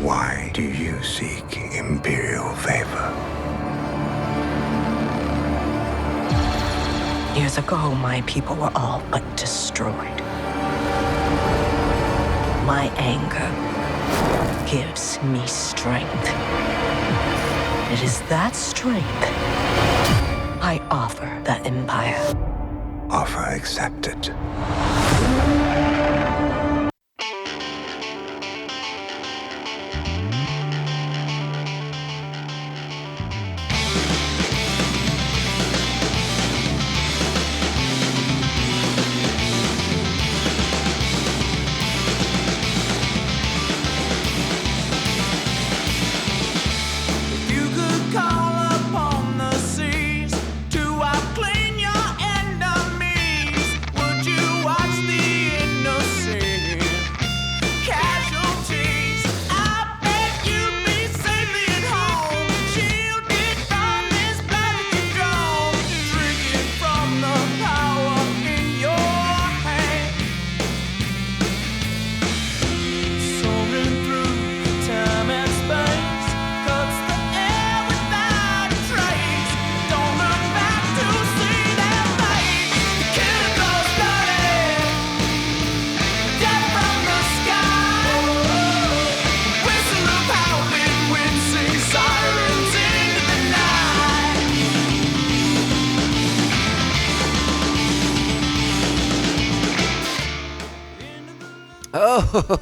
Why do you seek Imperial favor? Years ago, my people were all but destroyed. My anger gives me strength. It is that strength I offer the Empire. Offer accepted.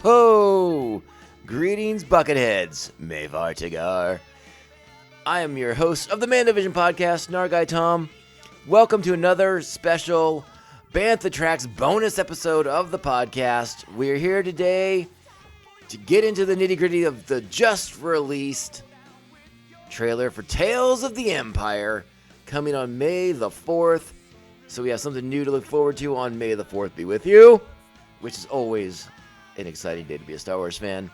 Oh, greetings, Bucketheads. Mavar Tagar. I am your host of the Mando podcast, Nargai Tom. Welcome to another special Bantha Tracks bonus episode of the podcast. We're here today to get into the nitty-gritty of the just-released trailer for Tales of the Empire, coming on May the 4th. So we have something new to look forward to on May the 4th be with you, which is always an exciting day to be a Star Wars fan.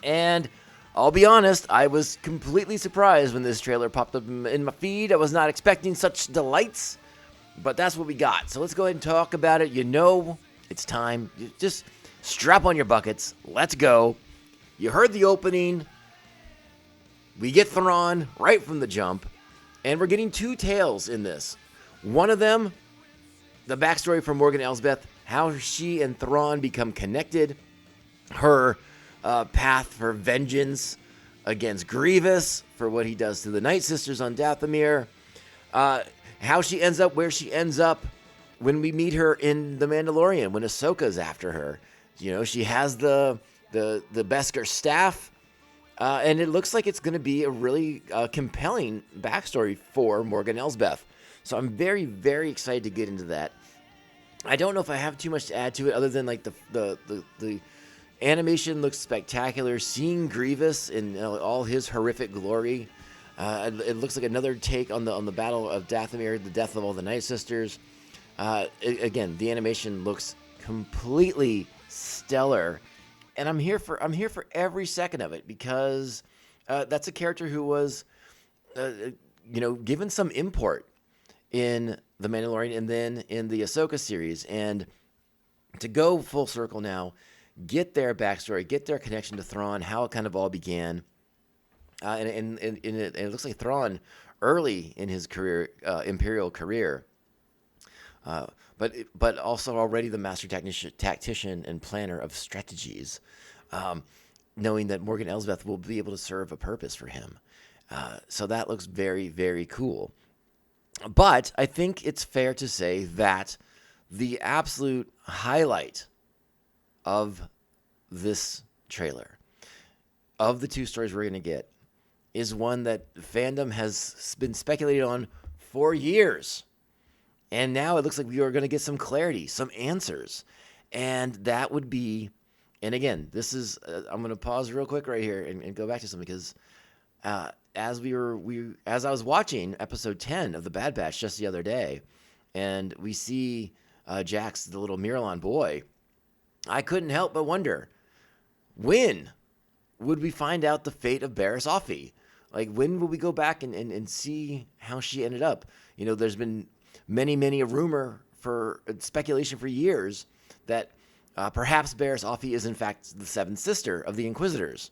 And I'll be honest, I was completely surprised when this trailer popped up in my feed. I was not expecting such delights, but that's what we got. So let's go ahead and talk about it. You know, it's time. Just strap on your buckets. Let's go. You heard the opening. We get Thrawn right from the jump, and we're getting two tales in this. One of them, the backstory for Morgan Elsbeth, how she and Thrawn become connected, her path for vengeance against Grievous for what he does to the Night Sisters on Dathomir, how she ends up where she ends up when we meet her in The Mandalorian, when Ahsoka's after her. You know, she has the Beskar staff, and it looks like it's going to be a really compelling backstory for Morgan Elsbeth. So I'm very, very excited to get into that. I don't know if I have too much to add to it other than like the animation looks spectacular. Seeing Grievous in all his horrific glory, it looks like another take on the Battle of Dathomir, the death of all the Night Sisters. Again, the animation looks completely stellar, and I'm here for every second of it because that's a character who was, given some import in The Mandalorian and then in the Ahsoka series, and to go full circle now, get their backstory, get their connection to Thrawn, how it kind of all began, and it looks like Thrawn early in his career, Imperial career, but also already the master tactician and planner of strategies, knowing that Morgan Elsbeth will be able to serve a purpose for him. So that looks very, very cool. But I think it's fair to say that the absolute highlight of this trailer, of the two stories we're going to get, is one that fandom has been speculated on for years. And now it looks like we are going to get some clarity, some answers. And that would be, and again, this is, I'm going to pause real quick right here and go back to something because as I was watching episode 10 of The Bad Batch just the other day, and we see Jax, the little Miralon boy, I couldn't help but wonder, when would we find out the fate of Barriss Offee? Like, when will we go back and see how she ended up? You know, there's been many a rumor for speculation for years that perhaps Barriss Offee is in fact the seventh sister of the Inquisitors.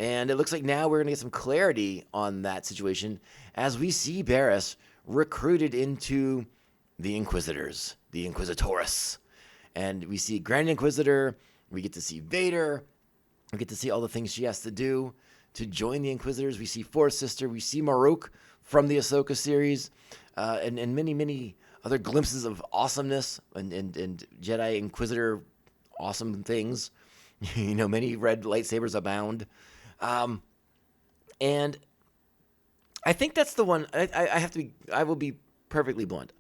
And it looks like now we're going to get some clarity on that situation as we see Barriss recruited into the Inquisitors, the Inquisitores. And we see Grand Inquisitor, we get to see Vader, we get to see all the things she has to do to join the Inquisitors. We see Fourth Sister, we see Maruk from the Ahsoka series, and many, many other glimpses of awesomeness and Jedi Inquisitor awesome things. Many red lightsabers abound. And I think that's the one. I will be perfectly blunt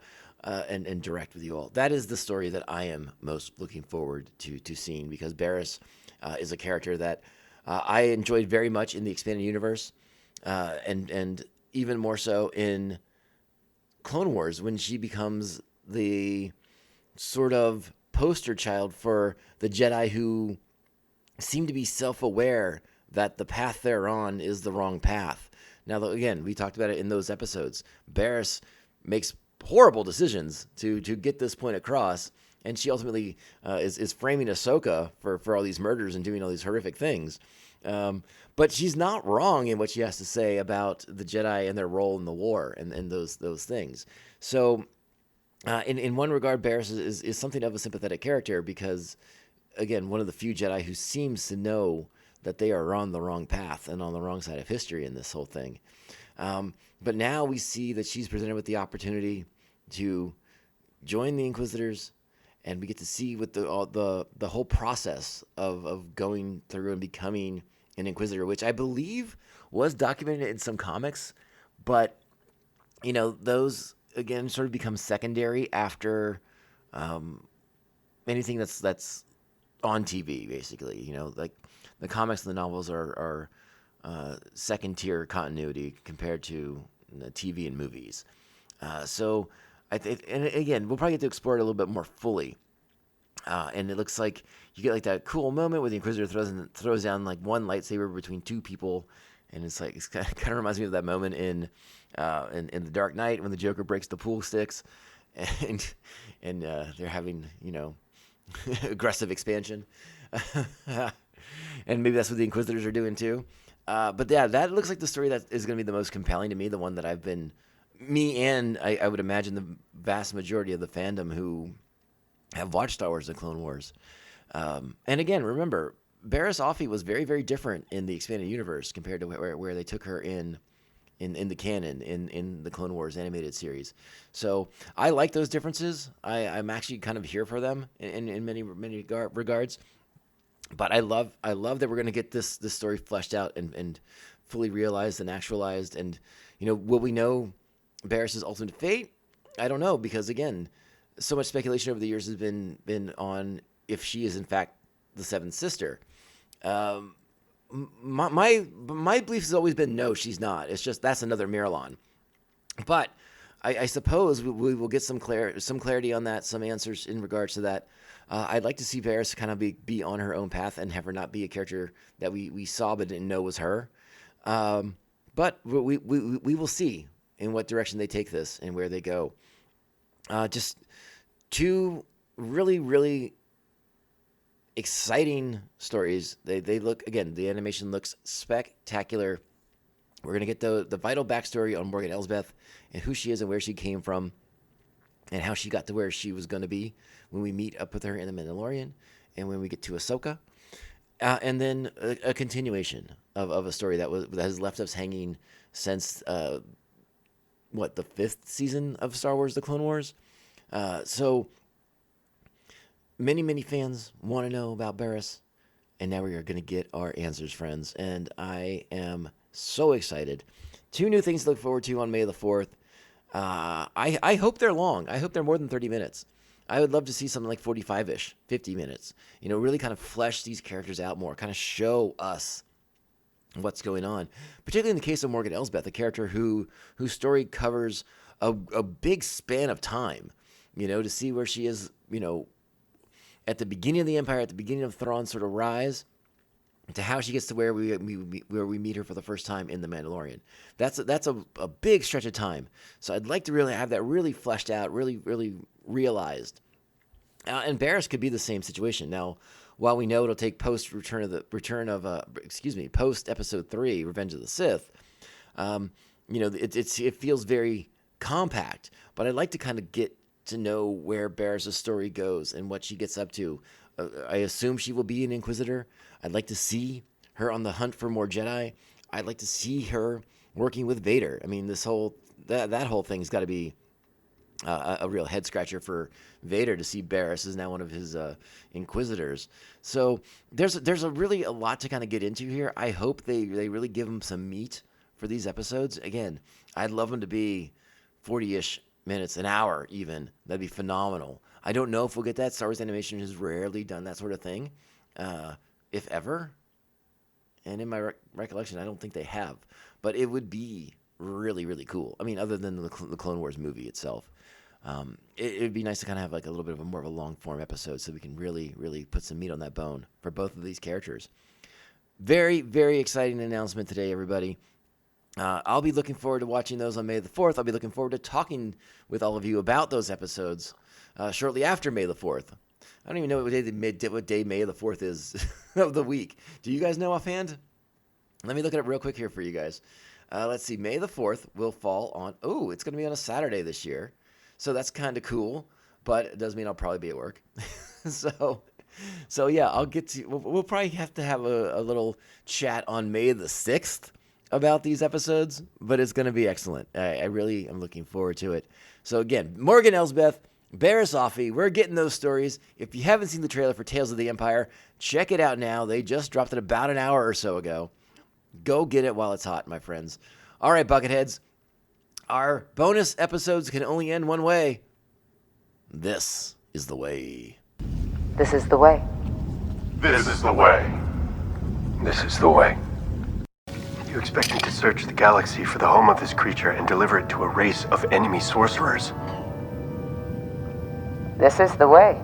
and direct with you all. That is the story that I am most looking forward to seeing, because Barriss is a character that I enjoyed very much in the expanded universe, and even more so in Clone Wars, when she becomes the sort of poster child for the Jedi who seem to be self-aware that the path they're on is the wrong path. Now, again, we talked about it in those episodes. Barriss makes horrible decisions to get this point across, and she ultimately is framing Ahsoka for all these murders and doing all these horrific things. But she's not wrong in what she has to say about the Jedi and their role in the war and those things. So, in one regard, Barriss is something of a sympathetic character because, again, one of the few Jedi who seems to know that they are on the wrong path and on the wrong side of history in this whole thing. But now we see that she's presented with the opportunity to join the Inquisitors, and we get to see what the whole process of going through and becoming an Inquisitor, which I believe was documented in some comics, but those again sort of become secondary after anything that's on TV, basically. Like the comics and the novels are second tier continuity compared to the TV and movies. So I think, and again, we'll probably get to explore it a little bit more fully. And it looks like you get like that cool moment where the Inquisitor throws down like one lightsaber between two people, and it's kind of reminds me of that moment in the Dark Knight when the Joker breaks the pool sticks, and they're having aggressive expansion, and maybe that's what the Inquisitors are doing too. But yeah, that looks like the story that is going to be the most compelling to me, the one that I would imagine the vast majority of the fandom who have watched Star Wars: The Clone Wars. And again, remember, Barriss Offee was very, very different in the expanded universe compared to where they took her in the canon, in the Clone Wars animated series. So I like those differences. I'm actually kind of here for them in many regards. But I love that we're going to get this story fleshed out and fully realized and actualized. And will we know Barriss's ultimate fate? I don't know, because again, so much speculation over the years has been on if she is in fact the seventh sister. My belief has always been no, she's not. It's just that's another Miralon. But I suppose we will get some clarity on that, some answers in regards to that. I'd like to see Barriss kind of be on her own path and have her not be a character that we saw but didn't know was her. But we will see in what direction they take this and where they go. Just two really, really exciting stories. They look, again, the animation looks spectacular. We're going to get the vital backstory on Morgan Elsbeth and who she is and where she came from and how she got to where she was going to be when we meet up with her in The Mandalorian and when we get to Ahsoka. And then a continuation of a story that has left us hanging since, the 5th season of Star Wars: The Clone Wars. So many fans want to know about Barriss, and now we are going to get our answers, friends. And I am so excited. 2 new things to look forward to on May the 4th. I hope they're long. I hope they're more than 30 minutes. I would love to see something like 45-ish, 50 minutes. Really kind of flesh these characters out more, kind of show us what's going on. Particularly in the case of Morgan Elsbeth, a character whose story covers a big span of time. To see where she is, at the beginning of the Empire, at the beginning of Thrawn's sort of rise, to how she gets to where we meet her for the first time in The Mandalorian. That's a big stretch of time. So I'd like to really have that really fleshed out, really, really realized. And Barriss could be the same situation. Now, while we know it'll take post episode 3, Revenge of the Sith, it feels very compact. But I'd like to kind of get to know where Barriss' story goes and what she gets up to. I assume she will be an Inquisitor. I'd like to see her on the hunt for more Jedi. I'd like to see her working with Vader. I mean, that whole thing's got to be a real head scratcher for Vader to see Barriss is now one of his Inquisitors. So there's really a lot to kind of get into here. I hope they really give him some meat for these episodes. Again, I'd love them to be 40-ish minutes, an hour even. That'd be phenomenal. I don't know if we'll get that. Star Wars Animation has rarely done that sort of thing, if ever. And in my recollection, I don't think they have. But it would be really, really cool. I mean, other than the Clone Wars movie itself. It would be nice to kind of have like a little bit of more of a long-form episode so we can really, really put some meat on that bone for both of these characters. Very, very exciting announcement today, everybody. I'll be looking forward to watching those on May the 4th. I'll be looking forward to talking with all of you about those episodes shortly after May the 4th. I don't even know what day May the 4th is of the week. Do you guys know offhand? Let me look at it real quick here for you guys. Let's see. May the 4th will fall on... Oh, it's going to be on a Saturday this year. So that's kind of cool. But it does mean I'll probably be at work. So yeah, I'll get to... We'll probably have to have a little chat on May the 6th about these episodes. But it's going to be excellent. I really am looking forward to it. So again, Morgan Elsbeth... Barriss Offee, we're getting those stories. If you haven't seen the trailer for Tales of the Empire, check it out now. They just dropped it about an hour or so ago. Go get it while it's hot, my friends. All right, Bucketheads. Our bonus episodes can only end one way. This is the way. This is the way. This is the way. This is the way. You expect me to search the galaxy for the home of this creature and deliver it to a race of enemy sorcerers? This is the way.